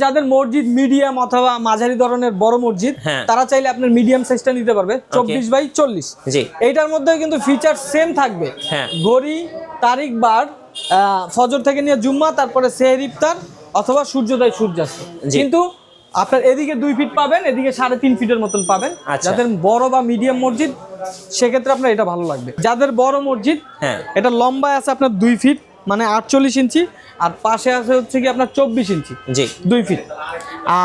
যাদের মসজিদ মিডিয়াম অথবা মাঝারি ধরনের বড় মসজিদ তারা চাইলে আপনার মিডিয়াম সাইজটা নিতে পারবে 24x40। জি, এইটার মধ্যে কিন্তু ফিচার সেম থাকবে। ঘড়ি, তারিখ, বার, ফজর থেকে নিয়ে জুম্মা, তারপরে সেহরি, ইফতার অথবা সূর্যোদয়, সূর্যাস্ত। কিন্তু আপনার এদিকে 2 ফিট পাবেন, এদিকে 3.5 ফিটের মতন পাবেন। যাদের বড় বা মিডিয়াম মসজিদ সেক্ষেত্রে আপনার এটা ভালো লাগবে। যাদের বড় মসজিদ এটা লম্বায় আছে আপনার 2 ফিট মানে 48 ইঞ্চি, আর পাশে আছে হচ্ছে কি আপনার 24 ইঞ্চি, 2 ফিট।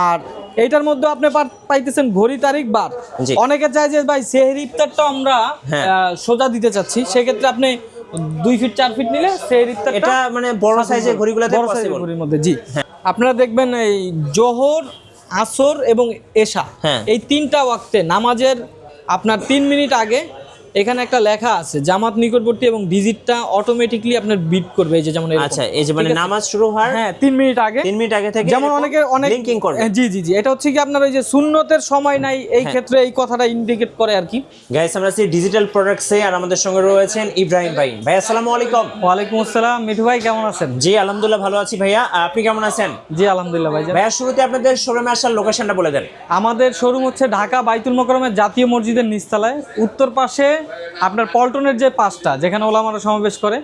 আর এইটার মধ্যে আপনি পাইতেছেন ঘড়ি, তারিখ, বার। অনেকে চায় যে ভাই সেহরি, ইফতারটা আমরা সোজা দিতে চাচ্ছি, সেক্ষেত্রে আপনি 2 ফিট 4 ফিট নিলে সেহরি, ইফতার এটা মানে বড় সাইজের ঘড়িগুলোতে পসিবল। ঘড়ির মধ্যে জি আপনারা দেখবেন এই জোহর, আসর এবং এশা এই 3টা ওয়াক্তে নামাজের আপনার 3 মিনিট আগে এখানে একটা লেখা আছে জামাত নিকটবর্তী এবং ডিজিটটা অটোমেটিক্যালি আপনার বিট করবে। এই যে যেমন আচ্ছা, এই যে মানে নামাজ শুরু হয় 3 মিনিট আগে, 3 মিনিট আগে থেকে যেমন অনেক লিংকিং করবে। জি জি জি এটা হচ্ছে কি আপনার ওই যে সুন্নতের সময় নাই, এই ক্ষেত্রে এই কথাটা ইন্ডিকেট করে আর কি। গাইস, আমরা আছি ডিজিটাল প্রোডাক্টসে, আর আমাদের সঙ্গে রয়েছেন ইব্রাহিম ভাই। ভাই আসসালামু আলাইকুম। ওয়ালাইকুম আসসালাম। মিঠু ভাই কেমন আছেন? জি আলহামদুলিল্লাহ ভালো আছি ভাইয়া, আপনি কেমন আছেন? জি আলহামদুলিল্লাহ ভাই। ভাইয়া শুরুতে আপনাদের শোরুমে আসার লোকেশনটা বলে দেন। আমাদের শোরুম হচ্ছে ঢাকা বাইতুল মোকাররমের জাতীয় মসজিদের নিচতলায়, উত্তর পাশে আপনার পল্টনের যে পাশটা যেখানে ওলামারা সমাবেশ করে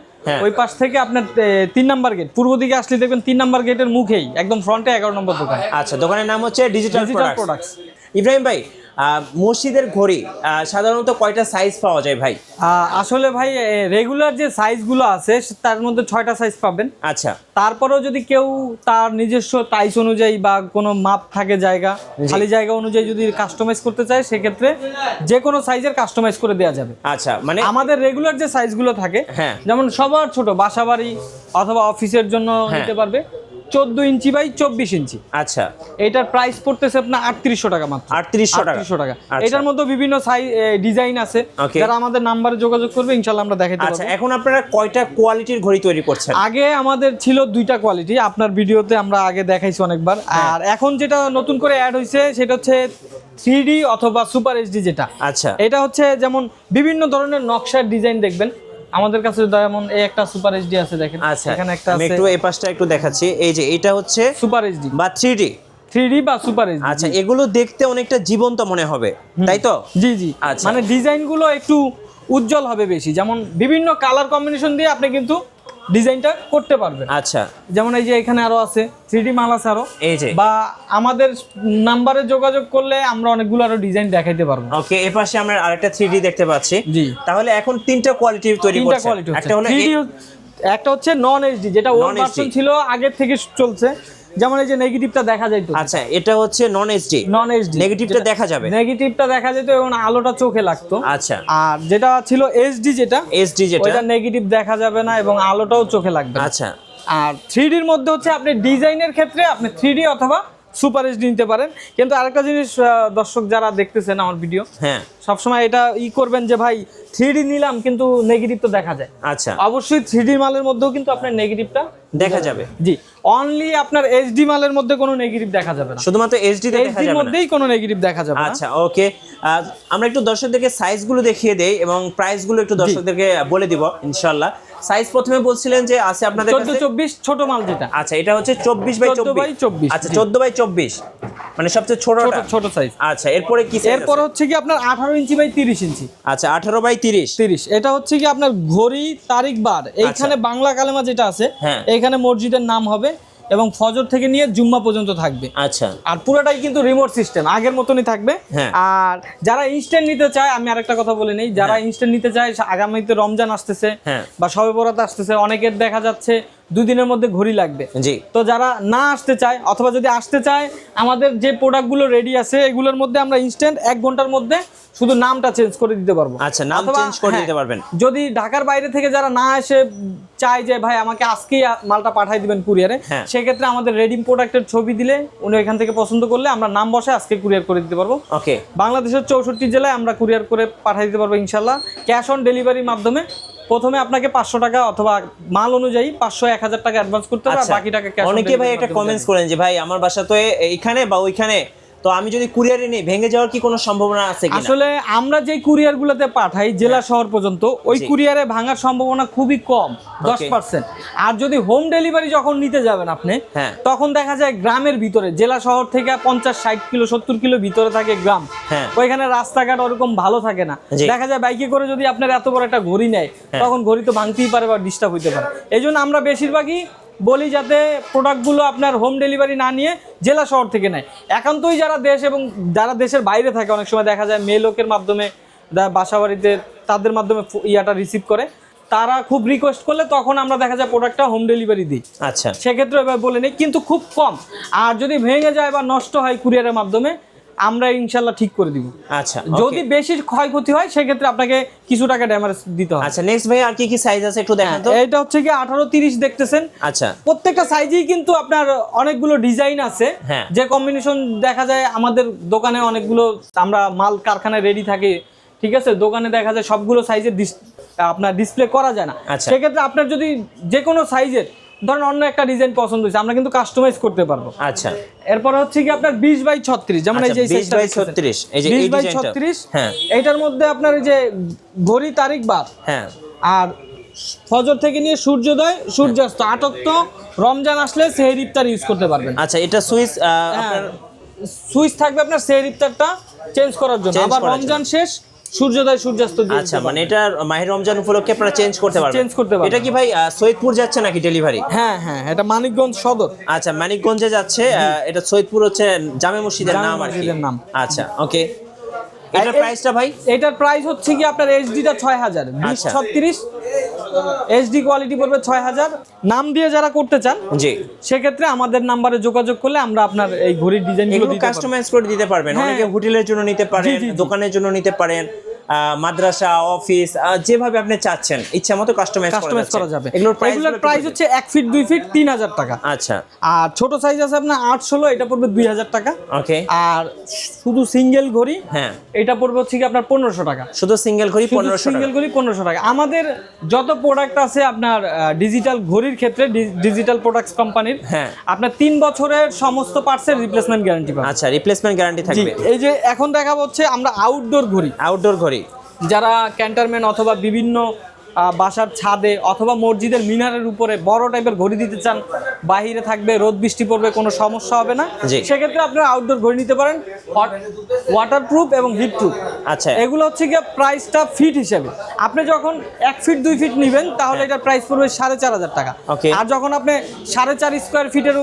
ওই পাশ থেকে আপনার 3 নাম্বার গেট, পূর্ব দিকে আসলে দেখবেন 3 নাম্বার গেটের মুখেই একদম ফ্রন্টে 11 নম্বর দোকান। আচ্ছা, দোকানের নাম হচ্ছে ডিজিটাল প্রোডাক্টস। ইব্রাহিম ভাই, মসজিদের ঘড়ি সাধারণত কয়টা সাইজ পাওয়া যায় ভাই? আসলে ভাই রেগুলার যে সাইজগুলো আছে তার মধ্যে 6টা সাইজ পাবেন। আচ্ছা, তারপরেও যদি কেউ তার নিজস্ব টাইস অনুযায়ী বা কোনো মাপ থাকে জায়গা, খালি জায়গা অনুযায়ী যদি কাস্টমাইজ করতে চায় সেক্ষেত্রে যে কোনো সাইজের কাস্টমাইজ করে দেওয়া যাবে। আচ্ছা, মানে আমাদের রেগুলার যে সাইজগুলো থাকে যেমন সবার ছোট বাসাবাড়ি অথবা অফিসের জন্য নিতে পারবে 14 ইঞ্চি বাই 24 ইঞ্চি। আচ্ছা, এটার প্রাইস পড়তেছে আপনার 3800 টাকা মাত্র। 3800 টাকা। এটার মধ্যে বিভিন্ন সাইজ ডিজাইন আছে, যারা আমাদের নাম্বারে যোগাযোগ করবে ইনশাআল্লাহ আমরা দেখাতে পারবো। আচ্ছা, এখন আপনারা কয়টা কোয়ালিটির ঘড়ি তৈরি করছেন? আগে আমাদের ছিল 2টা কোয়ালিটি, আপনার ভিডিওতে আমরা আগে দেখাইছি অনেকবার। আর এখন যেটা নতুন করে অ্যাড হয়েছে সেটা হচ্ছে 3D অথবা সুপার এইচডি যেটা। আচ্ছা, এটা হচ্ছে যেমন বিভিন্ন ধরনের নকশার ডিজাইন দেখবেন আমাদের কাছে, যেমন এই একটা সুপার এইচডি আছে দেখেন। আচ্ছা, এখানে একটা আমি আছে, একটু এই পাশটা একটু দেখাচ্ছি। এই যে এটা হচ্ছে সুপার এইচডি বা 3D বা সুপার এইচডি। আচ্ছা, এগুলো দেখতে অনেকটা জীবন্ত মনে হবে, তাই তো? জি জি, আচ্ছা, মানে ডিজাইনগুলো একটু উজ্জ্বল হবে বেশি, যেমন বিভিন্ন কালার কম্বিনেশন দিয়ে আপনি কিন্তু ডিজাইনটা করতে পারবেন। আচ্ছা, যেমন এই যে এখানে আরো আছে 3D মাল আছে আরো, এই যে বা আমাদের নাম্বারে যোগাযোগ করলে আমরা অনেকগুলো আরো ডিজাইন দেখাইতে পারবো। ওকে, এই পাশে আমরা আরেকটা 3D দেখতে পাচ্ছি। জি, তাহলে এখন 3টা কোয়ালিটির তৈরি করছেন। একটা হলো 3D, একটা হচ্ছে নন এইচডি যেটা ওল্ড ভার্সন ছিল আগের থেকে চলছে, যেমন এই যে নেগেটিভটা দেখা যায় তো। আচ্ছা, এটা হচ্ছে নন এইচডি, নেগেটিভটা দেখা যাবে, নেগেটিভটা দেখা যেত এবং আলোটা চোখে লাগতো। আচ্ছা, আর যেটা ছিল এইচডি যেটা ওটা নেগেটিভ দেখা যাবে না এবং আলোটাও চোখে লাগবে। আচ্ছা, আর 3D এর মধ্যে হচ্ছে আপনি ডিজাইনের ক্ষেত্রে আপনি 3D অথবা সুপার এইচডি নিতে পারেন। কিন্তু আরেকটা জিনিস দর্শক যারা দেখতেছেন আমার ভিডিও, সবসময় এটা করবেন যে ভাই 3D নিলাম কিন্তু নেগেটিভ তো দেখা যায়। আচ্ছা, অবশ্যই 3D মালের মধ্যেও কিন্তু আপনার নেগেটিভটা দেখা যাবে। জি, অনলি আপনার এইচডি মালের মধ্যে কোনো নেগেটিভ দেখা যাবে না, শুধুমাত্র এইচডি তে দেখা যাবে না, মধ্যেই কোনো নেগেটিভ দেখা যাবে না। আচ্ছা, ওকে, আমরা একটু দর্শকদেরকে সাইজগুলো দেখিয়ে দেই এবং প্রাইসগুলো একটু দর্শকদেরকে বলে দিব ইনশাআল্লাহ। সাইজ প্রথমে বলছিলেন যে আছে আপনাদের কাছে 14-24 ছোট মাল যেটা। আচ্ছা, এটা হচ্ছে 24x24। আচ্ছা, 14x24 মানে সবচেয়ে ছোট সাইজ। আচ্ছা, এরপরে কি সাইজ? এরপর হচ্ছে কি আপনার 18 ইঞ্চি বাই 30 ইঞ্চি। আচ্ছা, 18x30। এটা হচ্ছে কি আপনার ঘড়ি, তারিখ, বার, এইখানে বাংলা কালেমা যেটা আছে এইখানে মসজিদের নাম হবে এবং ফজর থেকে নিয়ে জুম্মা পর্যন্ত থাকবে। আচ্ছা, আর পুরোটাই কিন্তু রিমোট সিস্টেম আগের মতনই থাকবে। আর যারা ইনস্ট্যান্ট নিতে চায়, আমি আরেকটা কথা বলে নেই, যারা ইনস্ট্যান্ট নিতে চায়, আগামীতে রমজান আসতেছে বা শবে বরাত আসতেছে, অনেকের দেখা যাচ্ছে 2 দিনের মধ্যে ঘড়ি লাগবে। তো যারা না আসতে চায় অথবা যদি আসতে চায়, আমাদের যে প্রোডাক্টগুলো রেডি আছে এগুলোর মধ্যে আমরা ইনস্ট্যান্ট 1 ঘন্টার মধ্যে শুধু নামটা চেঞ্জ করে দিতে পারবো। আচ্ছা, নাম চেঞ্জ করে দিতে পারবেন। যদি ঢাকার বাইরে থেকে যারা না এসে চায় যে ভাই আমাকে আজকেই মালটা পাঠিয়ে দিবেন কুরিয়ারে, সেক্ষেত্রে আমাদের রেডি প্রোডাক্টের ছবি দিলে উনি এখান থেকে পছন্দ করলে আমরা নাম বসে আজকে কুরিয়ার করে দিতে পারবো। ওকে, বাংলাদেশের 64 জেলায় আমরা কুরিয়ার করে পাঠিয়ে দিতে পারবো ইনশাল্লাহ। ক্যাশ অন ডেলিভারির মাধ্যমে প্রথমে আপনাকে 500 টাকা অথবা মাল অনুযায়ী 500-1000 টাকা অ্যাডভান্স করতে হবে, আর বাকি টাকা ক্যাশ। অনেকে ভাই একটা কমেন্টস করেন যে ভাই আমার বাসা তো এইখানে বা ওইখানে, তো আমি যদি কুরিয়ারে নেই ভেঙে যাওয়ার কি কোনো সম্ভাবনা আছে কিনা? আসলে আমরা যে কুরিয়ারগুলোতে পাঠাই জেলা শহর পর্যন্ত ওই কুরিয়ারে ভাঙার সম্ভাবনা খুবই কম, 10%। আর যদি হোম ডেলিভারি যখন নিতে যাবেন আপনি, তখন দেখা যায় গ্রামের ভিতরে, জেলা শহর থেকে 50-60 কিলো 70 কিলো ভিতরে থাকে গ্রাম, ওইখানে রাস্তাঘাট ওরকম ভালো থাকে না। দেখা যায় বাইকে করে যদি আপনার এত বড় একটা ঘড়ি নেয়, তখন ঘড়ি তো ভাঙতেই পারে বা ডিস্টার্ব হইতে পারে। এই জন্য আমরা বেশিরভাগই বলি যাতে প্রোডাক্টগুলো আপনার হোম ডেলিভারি না নিয়ে জেলা শহর থেকে নেয়। একান্তই যারা দেশ এবং যারা দেশের বাইরে থাকে, অনেক সময় দেখা যায় মেয়ে লোকের মাধ্যমে বাসা বাড়িতে তাদের মাধ্যমে ইয়াটা রিসিভ করে, তারা খুব রিকোয়েস্ট করলে তখন আমরা দেখা যায় প্রোডাক্টটা হোম ডেলিভারি দিই। আচ্ছা, সেক্ষেত্রে এবার বলে নেই, কিন্তু খুব কম। আর যদি ভেঙে যায় বা নষ্ট হয় কুরিয়ারের মাধ্যমে, আমরা ইনশাল্লাহ ঠিক করে দিব। আচ্ছা, যদি বেশি ক্ষয়ক্ষতি হয় সেক্ষেত্রে আপনাকে কিছু টাকা ড্যামেজ দিতে হবে। আচ্ছা, নেক্সট ভাই আর কি কি সাইজ আছে একটু দেখান তো। এটা হচ্ছে কি 18-30 দেখতেছেন। আচ্ছা, প্রত্যেকটা সাইজেই কিন্তু আপনার অনেকগুলো ডিজাইন আছে, যে কম্বিনেশন দেখা যায় আমাদের দোকানে অনেকগুলো, আমরা মাল কারখানায় রেডি থাকে, ঠিক আছে, দোকানে দেখা যায় সবগুলো সাইজের আপনার ডিসপ্লে করা যায় না। সেক্ষেত্রে আপনার যদি যে কোনো সাইজের ধরেন অন্য একটা ডিজাইন পছন্দ হয়েছে, আমরা কিন্তু কাস্টমাইজ করতে পারবো। আচ্ছা, এরপর হচ্ছে কি আপনার 20x36, যেমন এই যে 20x36, এই যে 20x36, এইটার মধ্যে আপনার এই যে ঘড়ি তারিখ বার, আর ফজর থেকে নিয়ে সূর্যোদয় সূর্যাস্ত, আটক্ত রমজান আসলে সেহরি ইফতার ইউজ করতে পারবেন। আচ্ছা, এটা সুইচ আপনার সুইচ থাকবে আপনার সেহরি ইফতারটা চেঞ্জ করার জন্য, আবার রমজান শেষ সূর্যোদয় সূর্যাস্ত দিয়ে। আচ্ছা, মানে এটা মাহে রমজান উপলক্ষে আপনারা চেঞ্জ করতে পারবেন। এটা কি ভাই সৈয়দপুর যাচ্ছে নাকি ডেলিভারি? হ্যাঁ, এটা মানিকগঞ্জ সদর। আচ্ছা, মানিকগঞ্জে যাচ্ছে। এটা সৈয়দপুর হচ্ছে জামে মসজিদের নাম আর কি। আচ্ছা, ওকে। এটার প্রাইসটা ভাই? এটার প্রাইস হচ্ছে কি আপনার এইচডিটা 6000, 2036 এইচডি কোয়ালিটি পড়বে 6000। নাম দিয়ে যারা করতে চান, জি, সেক্ষেত্রে আমাদের নাম্বারে যোগাযোগ করলে আমরা আপনার এই ঘড়ির ডিজাইনগুলো কাস্টমাইজ করে দিতে পারবেন। অনেকে হোটেলের জন্য নিতে পারেন, দোকানের জন্য নিতে পারেন, মাদ্রাসা, অফিস, যেভাবে আপনি চাচ্ছেন ইচ্ছা মতো কাস্টমাইজ করা যাবে। এগুলোর প্রাইস হচ্ছে 1 ফিট 2 ফিট 3000 টাকা। আচ্ছা, আর ছোট সাইজ আছে আপনার 8-16, এটা পড়বে 2000 টাকা। ওকে। আর শুধু সিঙ্গেল ঘড়ি, এটা পড়বে হচ্ছে কি আপনার 1500 টাকা। শুধু সিঙ্গেল ঘড়ি 1500 টাকা। আমাদের যত প্রোডাক্ট আছে আপনার ডিজিটাল ঘড়ির ক্ষেত্রে, ডিজিটাল প্রোডাক্টস কোম্পানির, আপনার 3 বছরের সমস্ত পার্টসের রিপ্লেসমেন্ট গ্যারান্টি পাবেন। আচ্ছা, রিপ্লেসমেন্ট গ্যারান্টি থাকবে। এই যে এখন দেখাবো হচ্ছে আমরা আউটডোর ঘড়ি, যারা ক্যান্টনমেন্ট অথবা বিভিন্ন বাসার ছাদে অথবা মসজিদের মিনারের উপরে বড় টাইপের ঘড়ি দিতে চান, বাহিরে থাকবে, রোদ বৃষ্টি পড়বে, কোনো সমস্যা হবে না, সেক্ষেত্রে আপনারা আউটডোর ঘড়ি নিতে পারেন, ওয়াটারপ্রুফ এবং হিট প্রুফ। আচ্ছা, এগুলো হচ্ছে গিয়ে প্রাইসটা ফিট হিসেবে। আপনি যখন 1 ফিট 2 ফিট নেবেন তাহলে এটার প্রাইস পড়বে 4500 টাকা। আর যখন আপনি 4.5 স্কোয়ার ফিটের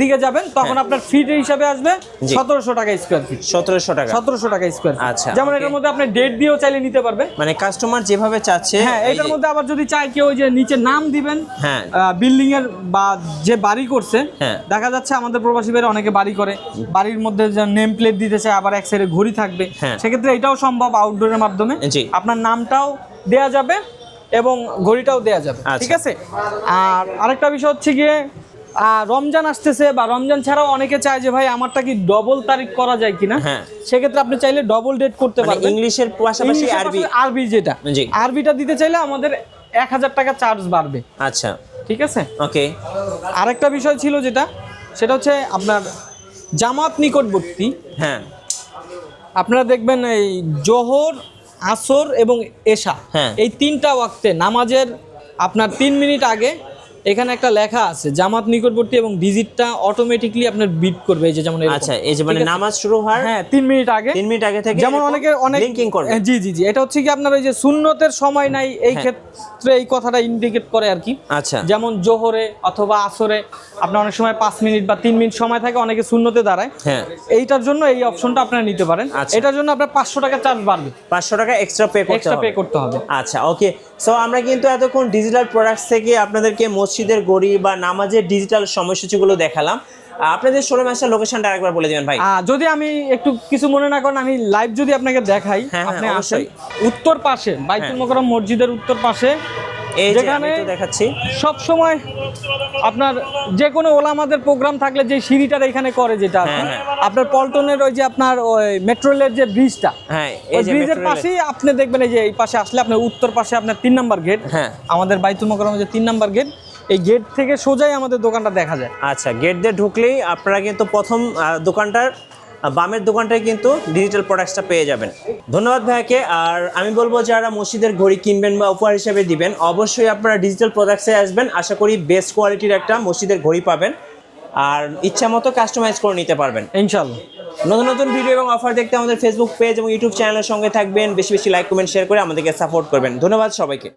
দিকে যাবেন তখন আপনার ফিট হিসাবে আসবে 1700 টাকা স্কোয়ার ফিট। 1700 টাকা স্কোয়ার। আচ্ছা, যেমন এটার মধ্যে আপনি ডেট দিয়েও চাইলে নিতে পারবেন, মানে কাস্টমার যেভাবে চাচ্ছে। এটার মধ্যে আবার যদি চাই কেউ যে নিচে নাম দিবেন, বিল্ডিং এর বা যে বাড়ি করছে, দেখা যাচ্ছে আমাদের প্রবাসী ভাইরা অনেকে বাড়ি করে, বাড়ির মধ্যে নেম প্লেট দিতে চায়, আবার এক সাইডে ঘড়ি থাকবে, সেক্ষেত্রে এটাও সম্ভব আউটডোরের মাধ্যমে। আপনার নামটাও দেয়া যাবে এবং ঘড়িটাও দেয়া যাবে, ঠিক আছে। আর আরেকটা বিষয় হচ্ছে গিয়ে রমজান আসতেছে, বা রমজান ছাড়াও অনেকে চায় যে ভাই আমারটা কি ডবল তারিখ করা যায় কিনা, সেক্ষেত্রে আপনি চাইলে ডবল ডেট করতে পারবেন। ইংলিশের পাশাপাশি আরবি যেটা, আরবিটা দিতে চাইলে আমাদের 1000 টাকা চার্জ বাড়বে। আচ্ছা, ঠিক আছে, ওকে। আরেকটা বিষয় ছিল যেটা, সেটা হচ্ছে আপনার জামাত নিকটবর্তী, আপনারা দেখবেন এই জোহর, আসর এবং এশা, এই 3টা ওয়াক্তে নামাজের আপনার 3 মিনিট আগে এখানে একটা লেখা আছে জামাত নিকটবর্তী, এবং ডিজিটটা অটোমেটিক্যালি আপনার বিট করবে, এই যে যেমন। আচ্ছা, এই যে মানে নামাজ শুরু হয় 3 মিনিট আগে থেকে, যেমন অনেক লিংকিং করবে। জি, এটা হচ্ছে কি আপনার ওই যে সুন্নতের সময় নাই, এই ক্ষেত্রে এই কথাটা ইন্ডিকেট করে আর কি। আচ্ছা, যেমন জোহরে অথবা আসরে আপনার অনেক সময় 5 মিনিট বা 3 মিনিট সময় থাকে, অনেকে সুন্নতে দাঁড়ায়, এইটার জন্য এই অপশনটা আপনারা নিতে পারেন। এটার জন্য আপনার 500 টাকা চার্জ বাড়বে, 500 টাকা এক্সট্রা পে করতে হবে। আচ্ছা, ওকে। সো আমরা কিন্তু এতক্ষণ ডিজিটাল প্রোডাক্টস থেকে আপনাদেরকে মসজিদের ঘড়ি বা নামাজের ডিজিটাল সময়সূচিগুলো দেখালাম। আপনাদের শোরুম আসার লোকেশনটা আরেকবার বলে দিবেন ভাই। যদি আমি একটু কিছু মনে না করেন, আমি লাইভ যদি আপনাকে দেখাই, আপনি আসেন উত্তর পাশে বাইতুল মোকাররম মসজিদের উত্তর পাশে, যেখানে দেখাচ্ছি সব সময় আপনার যে কোনো ওলামাদের প্রোগ্রাম থাকলে যে সিঁড়িটার এখানে করে, যেটা আপনার পল্টনের ওই যে আপনার ওই মেট্রো রেলের যে ব্রিজটা, এই ব্রিজের পাশেই আপনি দেখবেন, এই যে এই পাশে আসলে আপনার উত্তর পাশে আপনার 3 নাম্বার গেট, আমাদের বাইতুল মোকাররমের যে 3 নাম্বার গেট, এই গেট থেকে সোজাই আমাদের দোকানটা দেখা যায়। আচ্ছা, গেট দিয়ে ঢুকলেই আপনারা কিন্তু প্রথম দোকানটার বামের দোকানটায় কিন্তু ডিজিটাল প্রোডাক্টসটা পেয়ে যাবেন। ধন্যবাদ ভাইয়াকে। আর আমি বলবো যারা মসজিদের ঘড়ি কিনবেন বা উপহার হিসেবে দিবেন, অবশ্যই আপনারা ডিজিটাল প্রোডাক্টসে আসবেন। আশা করি বেস্ট কোয়ালিটির একটা মসজিদের ঘড়ি পাবেন আর ইচ্ছা মতো কাস্টমাইজ করে নিতে পারবেন ইনশাআল্লাহ। নতুন নতুন ভিডিও এবং অফার দেখতে আমাদের ফেসবুক পেজ এবং ইউটিউব চ্যানেলের সঙ্গে থাকবেন। বেশি বেশি লাইক কমেন্ট শেয়ার করে আমাদেরকে সাপোর্ট করবেন। ধন্যবাদ সবাইকে।